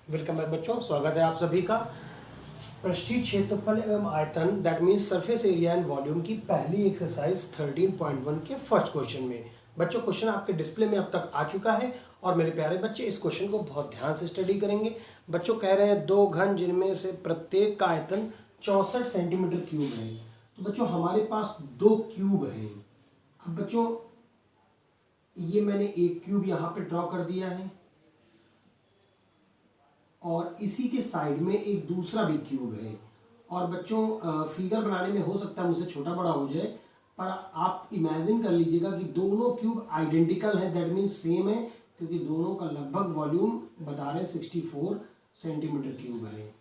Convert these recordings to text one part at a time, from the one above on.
Welcome back बच्चों, स्वागत है आप सभी का पृष्ठीय क्षेत्रफल एवं आयतन that means surface area and volume की पहली एक्सरसाइज 13.1 के फर्स्ट क्वेश्चन में। बच्चों, क्वेश्चन आपके डिस्प्ले में अब तक आ चुका है और मेरे प्यारे बच्चे इस क्वेश्चन को बहुत ध्यान से स्टडी करेंगे। बच्चों कह रहे हैं दो घन जिनमें से प्रत्येक का आयतन 64 सेंटीमीटर क्यूब है। तो बच्चों हमारे पास दो क्यूब है। अब बच्चों ये मैंने एक क्यूब यहाँ पे ड्रॉ कर दिया है और इसी के साइड में एक दूसरा भी क्यूब है। और बच्चों फिगर बनाने में हो सकता है मुझसे छोटा बड़ा हो जाए, पर आप इमेजिन कर लीजिएगा कि दोनों क्यूब आइडेंटिकल हैं, दैट मीन्स सेम है, क्योंकि दोनों का लगभग वॉल्यूम बता रहे हैं 64 सेंटीमीटर क्यूब है।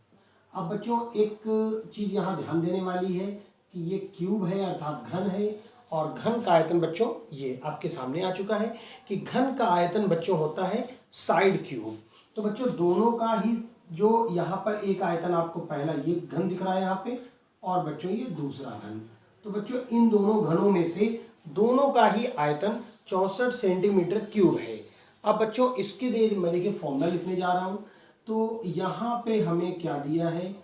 अब बच्चों एक चीज़ यहाँ ध्यान देने वाली है कि ये क्यूब है अर्थात घन है, और घन का आयतन बच्चों ये आपके सामने आ चुका है कि घन का आयतन बच्चों होता है साइड क्यूब। तो बच्चों दोनों का ही जो यहाँ पर एक आयतन आपको पहला ये घन दिख रहा है यहाँ पे, और बच्चों ये दूसरा घन। तो बच्चों इन दोनों घनों में से दोनों का ही आयतन 64 सेंटीमीटर क्यूब है। अब बच्चों इसके लिए मैं देखिए फॉर्मूला लिखने जा रहा हूँ। तो यहाँ पे हमें क्या दिया है,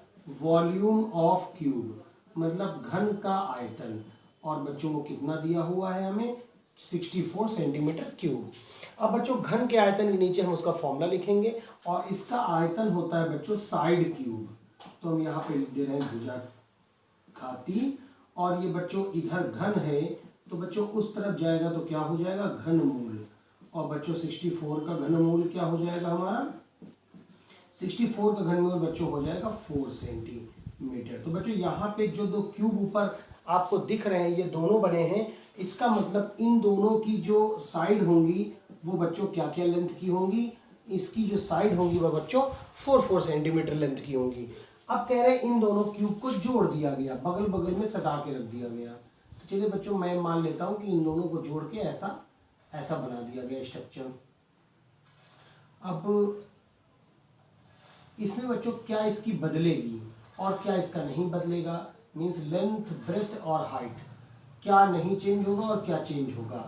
वॉल्यूम ऑफ क्यूब मतलब घन का आयतन, और बच्चों को कितना दिया हुआ है हमें 64 सेंटीमीटर क्यूब। अब बच्चों घन के आयतन के नीचे हम उसका फॉर्मूला लिखेंगे और इसका आयतन होता है बच्चों साइड क्यूब। तो हम यहाँ पे लिख दे रहे हैं भुजाघाती, और ये बच्चों इधर घन है तो बच्चों उस तरफ जाएगा तो क्या हो जाएगा घनमूल, और बच्चों 64 का घनमूल क्या हो जाएगा हमारा 64 का घनमूल बच्चों हो जाएगा 4 सेंटीमीटर। तो बच्चों यहाँ पे जो दो क्यूब ऊपर आपको दिख रहे हैं ये दोनों बने हैं, इसका मतलब इन दोनों की जो साइड होंगी वो बच्चों क्या क्या लेंथ की होंगी, इसकी जो साइड होंगी वह बच्चों 4 सेंटीमीटर लेंथ की होंगी। अब कह रहे हैं इन दोनों क्यूब को जोड़ दिया गया, बगल बगल में सटा के रख दिया गया। तो चलिए बच्चों मैं मान लेता हूँ कि इन दोनों को जोड़ के ऐसा ऐसा बना दिया गया स्ट्रक्चर। अब इसमें बच्चों क्या इसकी बदलेगी और क्या इसका नहीं बदलेगा, मीन्स लेंथ ब्रेथ और हाइट क्या नहीं चेंज होगा और क्या चेंज होगा।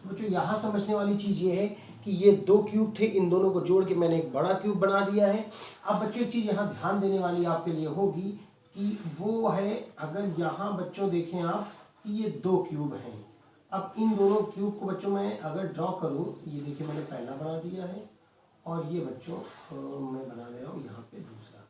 तो बच्चों यहाँ समझने वाली चीज़ ये है कि ये दो क्यूब थे, इन दोनों को जोड़ के मैंने एक बड़ा क्यूब बना दिया है। अब बच्चों एक चीज़ यहाँ ध्यान देने वाली आपके लिए होगी कि वो है, अगर यहाँ बच्चों देखें आप कि ये दो क्यूब हैं। अब इन दोनों क्यूब को बच्चों मैं अगर ड्रॉ करूँ, ये देखिए मैंने पहला बना दिया है और ये बच्चों मैं बना ले रहा हूँ यहाँ पे दूसरा।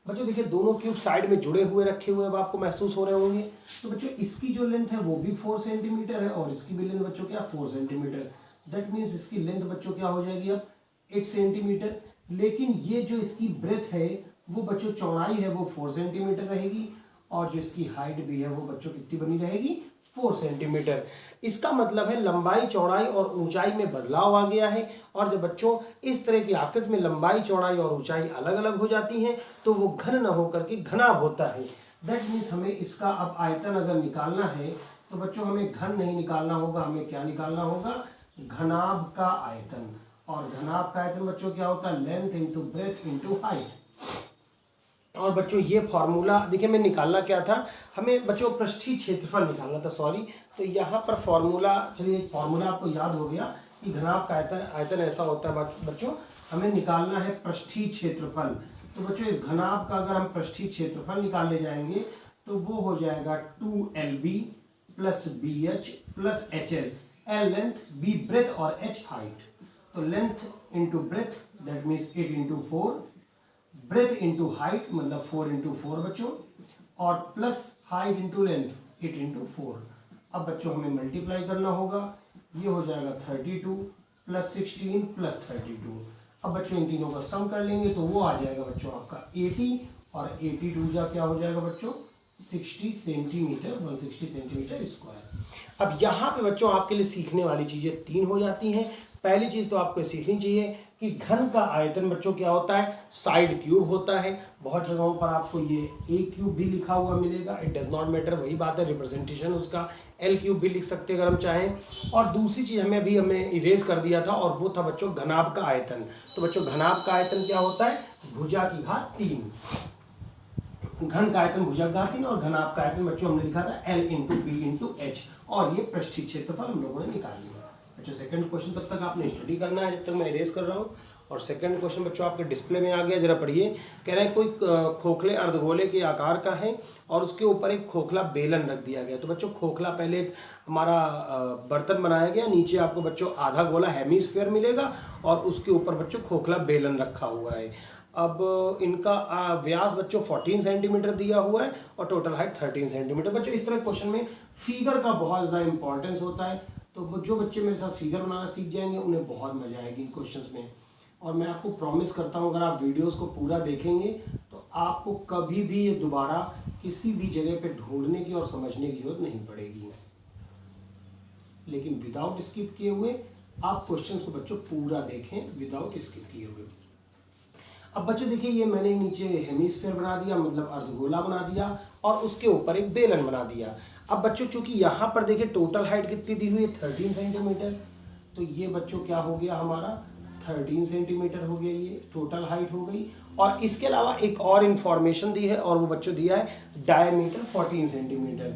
बच्चों देखिए दोनों क्यूब साइड में जुड़े हुए रखे हुए अब आपको महसूस हो रहे होंगे। तो बच्चों इसकी जो लेंथ है वो भी 4 सेंटीमीटर है और इसकी भी लेंथ बच्चों क्या 4 सेंटीमीटर। दैट मीन्स इसकी लेंथ बच्चों क्या हो जाएगी अब 8 सेंटीमीटर। लेकिन ये जो इसकी ब्रेथ है वो बच्चों चौड़ाई है वो 4 सेंटीमीटर रहेगी, और जो इसकी हाइट भी है वो बच्चों कितनी बनी रहेगी 4 सेंटीमीटर। इसका मतलब है लंबाई चौड़ाई और ऊंचाई में बदलाव आ गया है, और जब बच्चों इस तरह की आकृति में लंबाई चौड़ाई और ऊंचाई अलग अलग हो जाती हैं तो वो घन न होकर के घनाभ होता है। दैट मीन्स हमें इसका अब आयतन अगर निकालना है तो बच्चों हमें घन नहीं निकालना होगा, हमें क्या निकालना होगा घनाभ का आयतन। और घनाभ का आयतन बच्चों क्या होता है length into breath into height. और बच्चों ये फॉर्मूला देखिए मैं निकालना क्या था, हमें बच्चों पृष्ठीय क्षेत्रफल निकालना था, सॉरी। तो यहाँ पर फॉर्मूला, चलिए फॉर्मूला आपको याद हो गया कि घनाभ का आयतन ऐसा होता है बच्चों, हमें निकालना है पृष्ठीय क्षेत्रफल। तो बच्चों इस घनाभ का अगर हम पृष्ठीय क्षेत्रफल निकालने जाएंगे तो वो हो जाएगा 2LB plus BH plus HL, L length, B breadth और H हाइट। तो length into breadth that means 8 into 4, breadth into height मतलब 4 इंटू 4 बच्चों, और plus height into length 8 into 4। अब बच्चों हमें मल्टीप्लाई करना होगा, ये हो जाएगा 32 प्लस 16 प्लस 32। अब बच्चों इन तीनों का सम कर लेंगे तो वो आ जाएगा बच्चों आपका 80, और 82 जा क्या हो जाएगा बच्चों 60 सेंटीमीटर, 160 सेंटीमीटर स्क्वायर। अब यहाँ पे बच्चों आपके लिए सीखने वाली चीज़ें 3 हो जाती हैं। पहली चीज़ तो आपको सीखनी चाहिए कि घन का आयतन बच्चों क्या होता है साइड क्यूब होता है। बहुत जगहों पर आपको ये ए क्यूब भी लिखा हुआ मिलेगा, इट डज नॉट मैटर, वही बात है रिप्रेजेंटेशन उसका एल क्यूब भी लिख सकते हैं अगर हम चाहें। और दूसरी चीज़ हमें इरेज कर दिया था और वो था बच्चों घनाभ का आयतन। तो बच्चों घनाभ का आयतन क्या होता है भुजा की घात 3, घन का आयतन भुजा की घात 3, और घनाभ का आयतन बच्चों हमने लिखा था L into B into H, और ये पृष्ठीय क्षेत्रफल हम लोगों ने निकाल लिया। बच्चों सेकंड क्वेश्चन तब तक आपने स्टडी करना है जब तक मैं इरेज कर रहा हूँ। और सेकंड क्वेश्चन बच्चों आपके डिस्प्ले में आ गया, जरा पढ़िए। कह रहे हैं कोई खोखले अर्धगोले के आकार का है और उसके ऊपर एक खोखला बेलन रख दिया गया। तो बच्चों खोखला पहले एक हमारा बर्तन बनाया गया, नीचे आपको बच्चों आधा गोला हेमीस्फीयर मिलेगा और उसके ऊपर बच्चों खोखला बेलन रखा हुआ है। अब इनका व्यास बच्चों 14 सेंटीमीटर दिया हुआ है और टोटल हाइट 13 सेंटीमीटर। बच्चों इस तरह क्वेश्चन में फिगर का बहुत ज़्यादा इंपॉर्टेंस होता है, तो जो बच्चे मेरे साथ फिगर बनाना सीख जाएंगे उन्हें बहुत मजा आएगी इन क्वेश्चंस में। और मैं आपको प्रॉमिस करता हूँ अगर आप वीडियोस को पूरा देखेंगे तो आपको कभी भी ये दोबारा किसी भी जगह पे ढूंढने की और समझने की जरूरत नहीं पड़ेगी। लेकिन विदाउट स्किप किए हुए आप क्वेश्चंस को बच्चों पूरा देखें, विदाउट स्किप किए हुए। अब बच्चों देखिए ये मैंने नीचे हेमीस्फीयर बना दिया, मतलब अर्धगोला बना दिया और उसके ऊपर एक बेलन बना दिया। अब बच्चों चूंकि यहाँ पर देखिए टोटल हाइट कितनी दी हुई है 13 सेंटीमीटर, तो ये बच्चों क्या हो गया हमारा 13 सेंटीमीटर हो गया, ये टोटल हाइट हो गई। और इसके अलावा एक और इन्फॉर्मेशन दी है और वो बच्चों दिया है डायमीटर 14 सेंटीमीटर।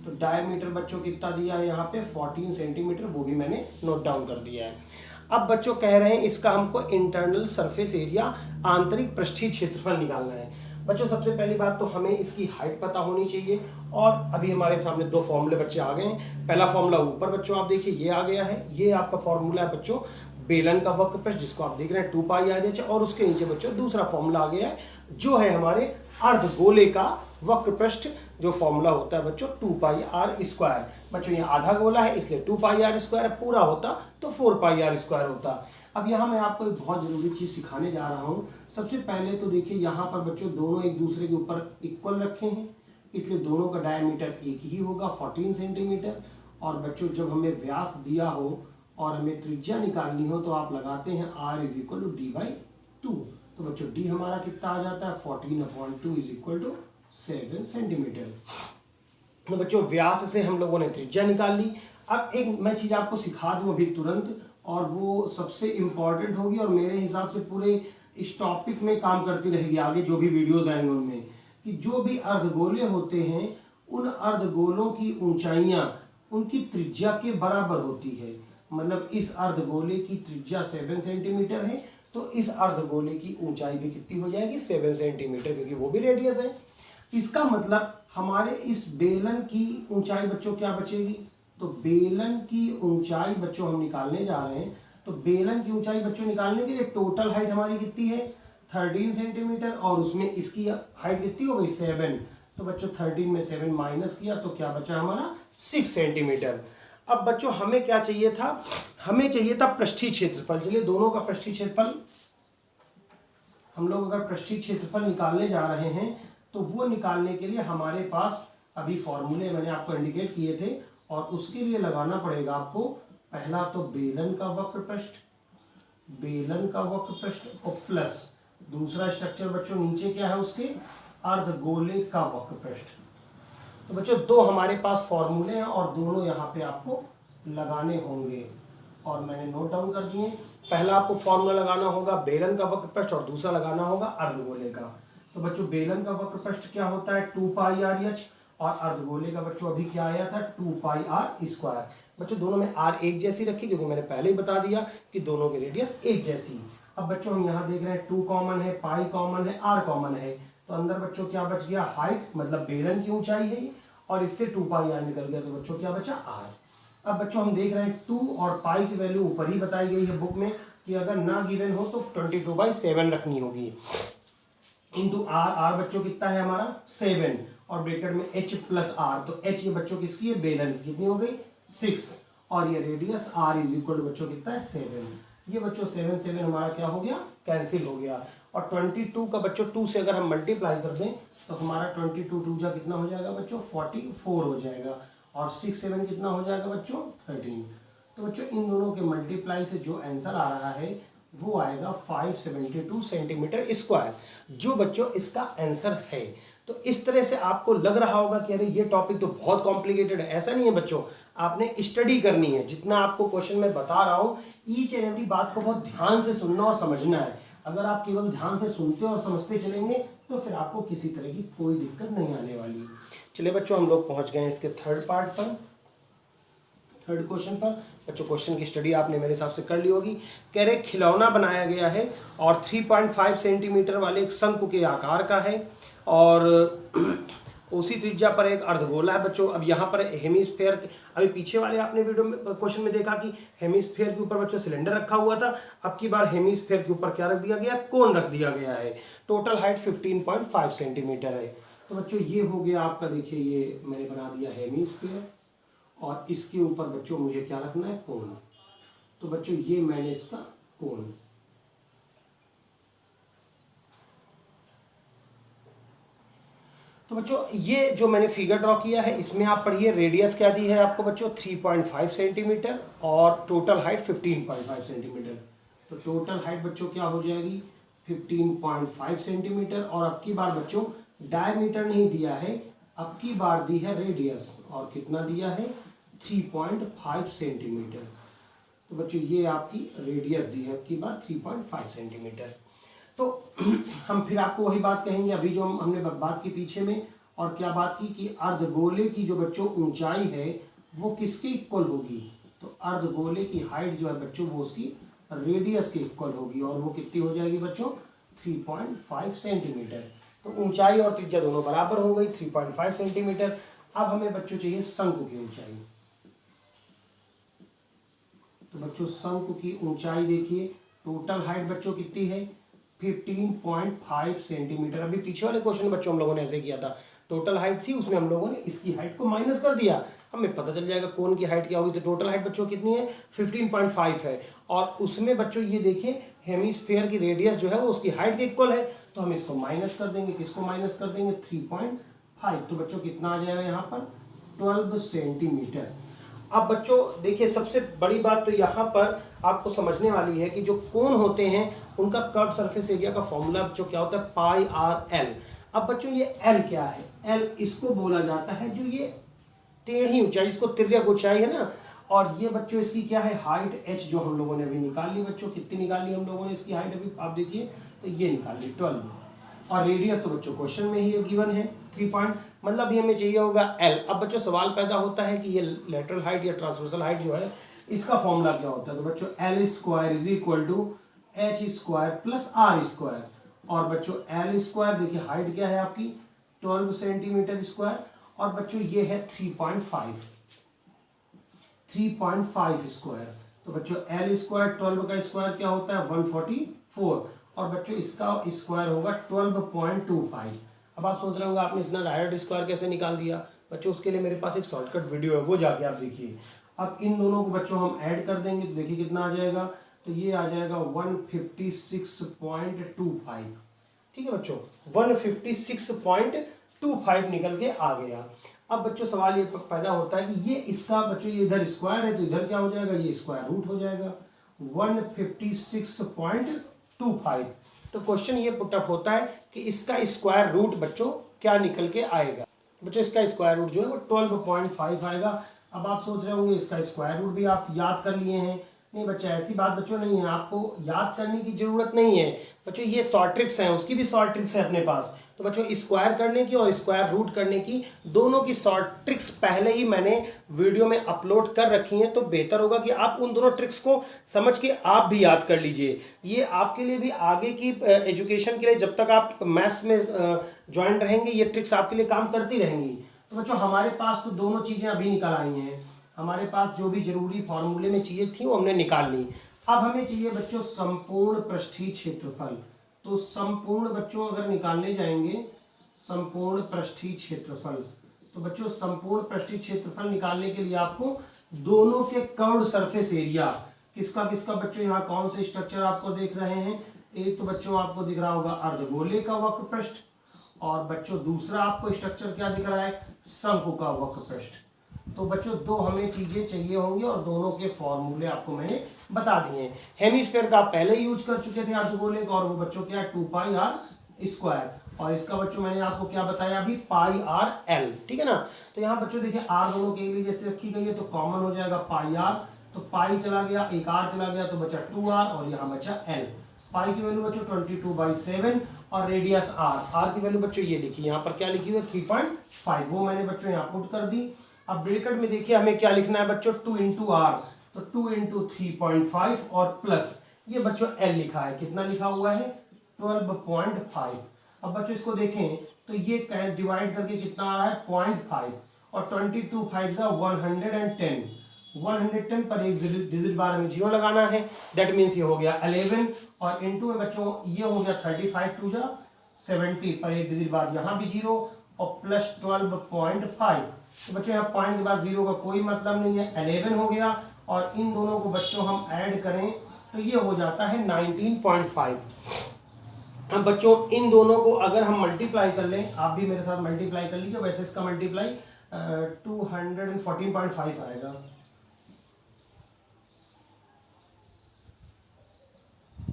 तो डायमीटर बच्चों कितना दिया है यहाँ पे 14 सेंटीमीटर, वो भी मैंने नोट डाउन कर दिया है। अब बच्चों कह रहे हैं इसका हमको इंटरनल सरफेस एरिया, आंतरिक पृष्ठीय क्षेत्रफल निकालना है। बच्चों सबसे पहली बात तो हमें इसकी हाइट पता होनी चाहिए। और अभी हमारे सामने दो फॉर्मूले बच्चे आ गए हैं। पहला फॉर्मूला ऊपर बच्चों आप देखिए ये आ गया है, ये आपका फॉर्मूला है बच्चों बेलन का वक्र पृष्ठ जिसको आप देख रहे हैं 2 पाई आर एच, और उसके नीचे बच्चों दूसरा फॉर्मूला आ गया है जो है हमारे अर्धगोले का वक्र पृष्ठ, जो फॉर्मूला होता है बच्चों 2 पाई आर स्क्वायर। बच्चों ये आधा गोला है इसलिए 2 पाई आर स्क्वायर, पूरा होता तो 4 पाई आर स्क्वायर होता। अब यहाँ मैं आपको एक बहुत जरूरी चीज सिखाने जा रहा हूँ। सबसे पहले तो देखिए यहाँ पर बच्चों दोनों एक दूसरे के ऊपर इक्वल रखे हैं, इसलिए दोनों का डायमीटर एक ही होगा 14 सेंटीमीटर। और बच्चों जब हमें व्यास दिया हो और हमें त्रिज्या निकालनी हो तो आप लगाते हैं r is equal to d by 2। तो बच्चों d हमारा कितना आ जाता है 14/2 इज इक्वल टू 7 सेंटीमीटर। तो बच्चों व्यास से हम लोगों ने त्रिज्या निकाल ली। अब एक मैं चीज आपको सिखा दूं अभी तुरंत, और वो सबसे इम्पॉर्टेंट होगी और मेरे हिसाब से पूरे इस टॉपिक में काम करती रहेगी आगे जो भी वीडियोज आएंगे उनमें, कि जो भी अर्धगोले होते हैं उन अर्धगोलों की ऊंचाइयां उनकी त्रिज्या के बराबर होती है। मतलब इस अर्धगोले की त्रिज्या 7 सेंटीमीटर है तो इस अर्धगोले की ऊंचाई भी कितनी हो जाएगी 7 सेंटीमीटर, क्योंकि वो भी रेडियस है। इसका मतलब हमारे इस बेलन की ऊंचाई बच्चों क्या बचेगी, तो बेलन की ऊंचाई बच्चों हम निकालने जा रहे हैं। तो बेलन की ऊंचाई बच्चों निकालने के लिए टोटल हाइट हमारी कितनी है 13 सेंटीमीटर और उसमें इसकी हाइट कितनी हो गई 7। तो बच्चों 13 में 7 माइनस किया तो क्या बचा हमारा 6 सेंटीमीटर। अब बच्चों हमें क्या चाहिए था, हमें चाहिए था पृष्ठीय क्षेत्रफल। चलिए दोनों का पृष्ठीय क्षेत्रफल, हम लोग अगर पृष्ठीय क्षेत्रफल निकालने जा रहे हैं तो वो निकालने के लिए हमारे पास अभी फॉर्मूले मैंने आपको इंडिकेट किए थे और उसके लिए लगाना पड़ेगा आपको पहला तो बेलन का वक्र पृष्ठ, बेलन का वक्र पृष्ठ और प्लस दूसरा स्ट्रक्चर बच्चों नीचे क्या है उसके अर्धगोले का वक्र पृष्ठ। तो बच्चों दो हमारे पास फॉर्मूले हैं और दोनों यहाँ पे आपको लगाने होंगे और मैंने नोट डाउन कर दिए। पहला आपको फॉर्मूला लगाना होगा बेलन का वक्र पृष्ठ और दूसरा लगाना होगा अर्धगोले का। तो बच्चों बेलन का वक्र पृष्ठ क्या होता है 2 पाई आर एच और अर्धगोले का बच्चों अभी क्या आया था 2 पाई आर स्क्वायर। बच्चों दोनों में आर एक जैसी रखी क्योंकि मैंने पहले ही बता दिया कि दोनों की रेडियस एक जैसी। अब बच्चों हम यहाँ देख रहे हैं 2 कॉमन है, पाई कॉमन है, आर कॉमन है, तो अंदर बच्चों क्या बच गया हाइट, मतलब बेलन की ऊंचाई है और इससे 2 पाई आर निकल गया तो बच्चों क्या बचा आर। अब बच्चों हम देख रहे हैं 2 और पाई की वैल्यू ऊपर ही बताई गई है बुक में कि अगर ना गिवन हो तो 22/7 रखनी होगी इंटू आर। आर बच्चों कितना है हमारा 7 और ब्रैकेट में h प्लस आर, तो h ये बच्चों किसकी है बेलन की, कितनी हो गई 6 और ये radius r is equal to बच्चों कितना है 7। ये बच्चों 7 हमारा क्या हो गया कैंसिल हो गया और 22 का बच्चों 2 से अगर हम मल्टीप्लाई कर दें तो हमारा 22 2 जा कितना हो जाएगा बच्चों 44 हो जाएगा और 6 7 कितना हो जाएगा बच्चों 13। तो बच्चों इन दोनों के मल्टीप्लाई से जो आंसर आ रहा है वो आएगा 572 सेंटीमीटर स्क्वायर, जो बच्चों इसका आंसर है। तो इस तरह से आपको लग रहा होगा कि अरे ये टॉपिक तो बहुत कॉम्प्लिकेटेड है। ऐसा नहीं है बच्चों, आपने स्टडी करनी है। जितना आपको क्वेश्चन में बता रहा हूँ ईच एंड एवरी बात को बहुत ध्यान से सुनना और समझना है। अगर आप केवल ध्यान से सुनते और समझते चलेंगे तो फिर आपको किसी तरह की कोई दिक्कत नहीं आने वाली। चलिए बच्चों हम लोग पहुंच गए हैं इसके थर्ड पार्ट पर। थर्ड क्वेश्चन पर बच्चों क्वेश्चन की स्टडी आपने मेरे हिसाब से कर ली होगी। कह रहे खिलौना बनाया गया है और 3.5 सेंटीमीटर वाले एक शंकु के आकार का है और उसी त्रिज्या पर एक अर्धगोला है बच्चों। अब यहाँ पर हेमिस्फेयर, अभी पीछे वाले आपने वीडियो में क्वेश्चन में देखा कि हेमिस्फेयर के ऊपर बच्चों सिलेंडर रखा हुआ था, अब की बार हेमिस्फेयर के ऊपर क्या रख दिया गया, कोन रख दिया गया है। टोटल हाइट 15.5 सेंटीमीटर है। तो बच्चों ये हो गया आपका, देखिए ये मैंने बना दिया हेमिस्फेयर और इसके ऊपर बच्चों मुझे क्या रखना है, कोन। तो बच्चों ये मैंने इसका कोन, तो बच्चों ये जो मैंने फिगर ड्रॉ किया है इसमें आप पढ़िए रेडियस क्या दी है आपको बच्चों 3.5 सेंटीमीटर और टोटल हाइट 15.5 सेंटीमीटर। तो टोटल हाइट बच्चों क्या हो जाएगी 15.5 सेंटीमीटर। और अब की बार बच्चों डायमीटर नहीं दिया है, अब की बार दी है रेडियस और कितना दिया है 3.5 सेंटीमीटर। तो बच्चों ये आपकी रेडियस दी है अब की बार 3.5 सेंटीमीटर। तो हम फिर आपको वही बात कहेंगे अभी जो हमने बात की पीछे में, और क्या बात की कि अर्धगोले की जो बच्चों ऊंचाई है वो किसके इक्वल होगी। तो अर्धगोले की हाइट जो है बच्चों वो उसकी रेडियस के इक्वल होगी और वो कितनी हो जाएगी बच्चों 3.5 सेंटीमीटर। तो ऊंचाई और त्रिज्या दोनों बराबर हो गई 3.5 सेंटीमीटर। अब हमें बच्चों चाहिए शंकु की ऊंचाई। तो बच्चों शंकु की ऊंचाई देखिए, टोटल हाइट बच्चों कितनी है 15.5 सेंटीमीटर। अभी पीछे वाले क्वेश्चन बच्चों हम लोगों ने ऐसे किया था, टोटल हाइट थी उसमें हम लोगों ने इसकी हाइट को माइनस कर दिया, हमें पता चल जाएगा कौन की हाइट क्या होगी। तो टोटल हाइट बच्चों कितनी है 15.5 है और उसमें बच्चों ये देखिए हेमिस्फेयर की रेडियस जो है वो उसकी हाइट के इक्वल है, तो हम इसको माइनस कर देंगे। किसको माइनस कर देंगे 3.5। तो बच्चों कितना आ जाएगा यहाँ पर 12 सेंटीमीटर। अब बच्चों देखिए सबसे बड़ी बात तो यहाँ पर आपको समझने वाली है कि जो कोन होते हैं उनका कर्व सरफेस एरिया का फॉर्मूला बच्चों क्या होता है पाई आर एल। अब बच्चों ये एल क्या है, एल इसको बोला जाता है जो ये टेढ़ी ऊंचाई, इसको तिर्यक ऊंचाई है ना, और ये बच्चों इसकी क्या है हाइट एच जो हम लोगों ने अभी निकाल ली बच्चों। कितनी निकाल ली हम लोगों ने इसकी हाइट, अभी आप देखिए तो ये निकाल ली 12 और रेडियस तो बच्चों क्वेश्चन में ही गिवन है 3 पॉइंट, मतलब ये हमें चाहिए होगा एल। अब बच्चों सवाल पैदा होता है कि ये लेटरल हाइट या ट्रांसवर्सल हाइट जो है इसका फॉर्मूला क्या होता है। तो बच्चों l square is equal to h square plus r square. और बच्चों एल स्क्वायर देखिए हाइट क्या है आपकी 12 सेंटीमीटर स्क्वायर और बच्चों ये है 3.5 स्क्वायर। तो बच्चों एल स्क्वायर 12 का स्क्वायर क्या होता है 144 और बच्चों इसका स्क्वायर होगा 12.25। अब आप सोच रहे होंगे आपने इतना डायरेक्ट स्क्वायर कैसे निकाल दिया। बच्चों उसके लिए मेरे पास एक शॉर्टकट वीडियो है, वो जाके आप देखिए। अब इन दोनों को बच्चों हम ऐड कर देंगे तो देखिए कितना आ जाएगा, तो ये आ जाएगा 156.25। ठीक है बच्चों 156.25 निकल के आ गया। अब बच्चों सवाल ये पैदा होता है कि ये इसका बच्चों ये इधर स्क्वायर है तो इधर क्या हो जाएगा, ये स्क्वायर रूट हो जाएगा 156.25। तो क्वेश्चन ये पुटअप होता है कि इसका स्क्वायर रूट बच्चों क्या निकल के आएगा। बच्चों इसका स्क्वायर रूट जो है वो 12.5 आएगा। अब आप सोच रहे होंगे इसका स्क्वायर रूट भी आप याद कर लिए हैं। नहीं बच्चा ऐसी बात बच्चों नहीं है, आपको याद करने की जरूरत नहीं है बच्चों, ये शॉर्ट ट्रिक्स हैं, उसकी भी शॉर्ट ट्रिक्स है अपने पास। तो बच्चों स्क्वायर करने की और स्क्वायर रूट करने की दोनों की शॉर्ट ट्रिक्स पहले ही मैंने वीडियो में अपलोड कर रखी हैं, तो बेहतर होगा कि आप उन दोनों ट्रिक्स को समझ के आप भी याद कर लीजिए। ये आपके लिए भी आगे की एजुकेशन के लिए जब तक आप मैथ्स में ज्वाइन रहेंगे ये ट्रिक्स आपके लिए काम करती रहेंगी। तो बच्चों हमारे पास तो दोनों चीज़ें अभी निकल आई हैं, हमारे पास जो भी जरूरी फॉर्मूले में चीज़ें थी वो हमने निकाल ली। अब हमें चाहिए बच्चों संपूर्ण पृष्ठीय क्षेत्रफल। तो संपूर्ण बच्चों अगर निकालने जाएंगे संपूर्ण पृष्ठीय क्षेत्रफल, तो बच्चों संपूर्ण पृष्ठीय क्षेत्रफल निकालने के लिए आपको दोनों के कर्व्ड सरफेस एरिया किसका किसका बच्चों यहाँ कौन से स्ट्रक्चर आपको देख रहे हैं, एक तो बच्चों आपको दिख रहा होगा अर्धगोले का वक्र पृष्ठ और बच्चों दूसरा आपको स्ट्रक्चर क्या दिख रहा है शंकु का वक्र पृष्ठ। तो बच्चों दो हमें चीजें चाहिए होंगी और दोनों के फॉर्मूले आपको मैंने बता दिए। हेमिस्फीयर का आप पहले यूज कर चुके थे अर्धगोले का और वो बच्चों क्या है 2 पाई आर स्क्वायर और इसका बच्चों मैंने आपको क्या बताया अभी पाई आर एल। ठीक है ना। तो यहाँ बच्चों देखिए आर दोनों के लिए जैसे रखी गई है तो कॉमन हो जाएगा पाई आर, तो पाई चला गया एक आर चला गया तो बचा 2r और यहाँ बचा एल। पाई की वैल्यू बच्चों 22/7 और रेडियस आर, आर की वैल्यू बच्चों ये लिखी यहाँ पर क्या लिखी हुई है 3.5, वो मैंने बच्चों यहाँ पुट कर दी। अब ब्रैकेट में देखिए हमें क्या लिखना है बच्चों, 2 इंटू आर, तो 2 इंटू 3.5 और प्लस ये बच्चों एल लिखा है, कितना लिखा हुआ है 12.5। अब बच्चों इसको देखें तो ये डिवाइड करके कितना आ रहा है 0.5 और 22 5 110, 110 पर एक डिजिट बार में 0 लगाना है, दैट मीन्स ये हो गया 11 और इनटू में बच्चों ये हो गया 35 2 70 पर एक डिजिट बार यहाँ भी 0 और प्लस 12.5। तो बच्चों यहाँ पॉइंट के बाद 0 का कोई मतलब नहीं है, 11 हो गया और इन दोनों को बच्चों हम ऐड करें तो ये हो जाता है 19.5। अब बच्चों इन दोनों को अगर हम मल्टीप्लाई कर लें, आप भी मेरे साथ मल्टीप्लाई कर लीजिए, वैसे इसका मल्टीप्लाई 214.5 आएगा,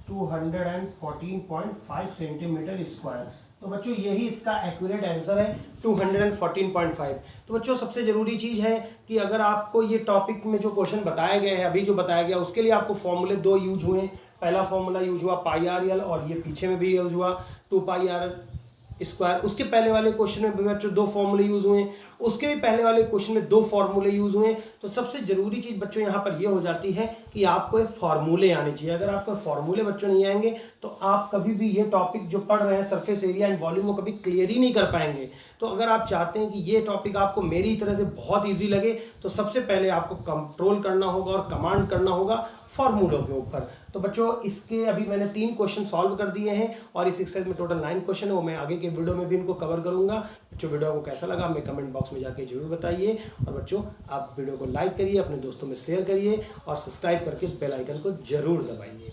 214.5 सेंटीमीटर स्क्वायर। तो बच्चों यही इसका एक्यूरेट आंसर है 214.5। तो बच्चों सबसे ज़रूरी चीज़ है कि अगर आपको ये टॉपिक में जो क्वेश्चन बताया गया है, अभी जो बताया गया, उसके लिए आपको फॉर्मूले 2 यूज हुए। पहला फॉर्मूला यूज हुआ पाई आर एल और ये पीछे में भी यूज हुआ 2 पाई आर स्क्वायर। उसके पहले वाले क्वेश्चन में भी बच्चों 2 फॉर्मूले यूज हुए, उसके भी पहले वाले क्वेश्चन में 2 फॉर्मूले यूज हुए। तो सबसे जरूरी चीज़ बच्चों यहाँ पर ये हो जाती है कि आपको एक फॉर्मूले आने चाहिए। अगर आपको फॉर्मूले बच्चों नहीं आएंगे तो आप कभी भी ये टॉपिक जो पढ़ रहे हैं सरफेस एरिया एंड वॉल्यूम वो कभी क्लियर ही नहीं कर पाएंगे। तो अगर आप चाहते हैं कि ये टॉपिक आपको मेरी तरह से बहुत ईजी लगे तो सबसे पहले आपको कंट्रोल करना होगा और कमांड करना होगा फॉर्मूलों के ऊपर। तो बच्चों इसके अभी मैंने 3 क्वेश्चन सॉल्व कर दिए हैं और इस एक्सरसाइज में टोटल 9 क्वेश्चन है, वो मैं आगे के वीडियो में भी इनको कवर करूंगा। बच्चों वीडियो को कैसा लगा हमें कमेंट बॉक्स में जाके जरूर बताइए और बच्चों आप वीडियो को लाइक करिए, अपने दोस्तों में शेयर करिए और सब्सक्राइब करके बेल आइकन को जरूर दबाइए।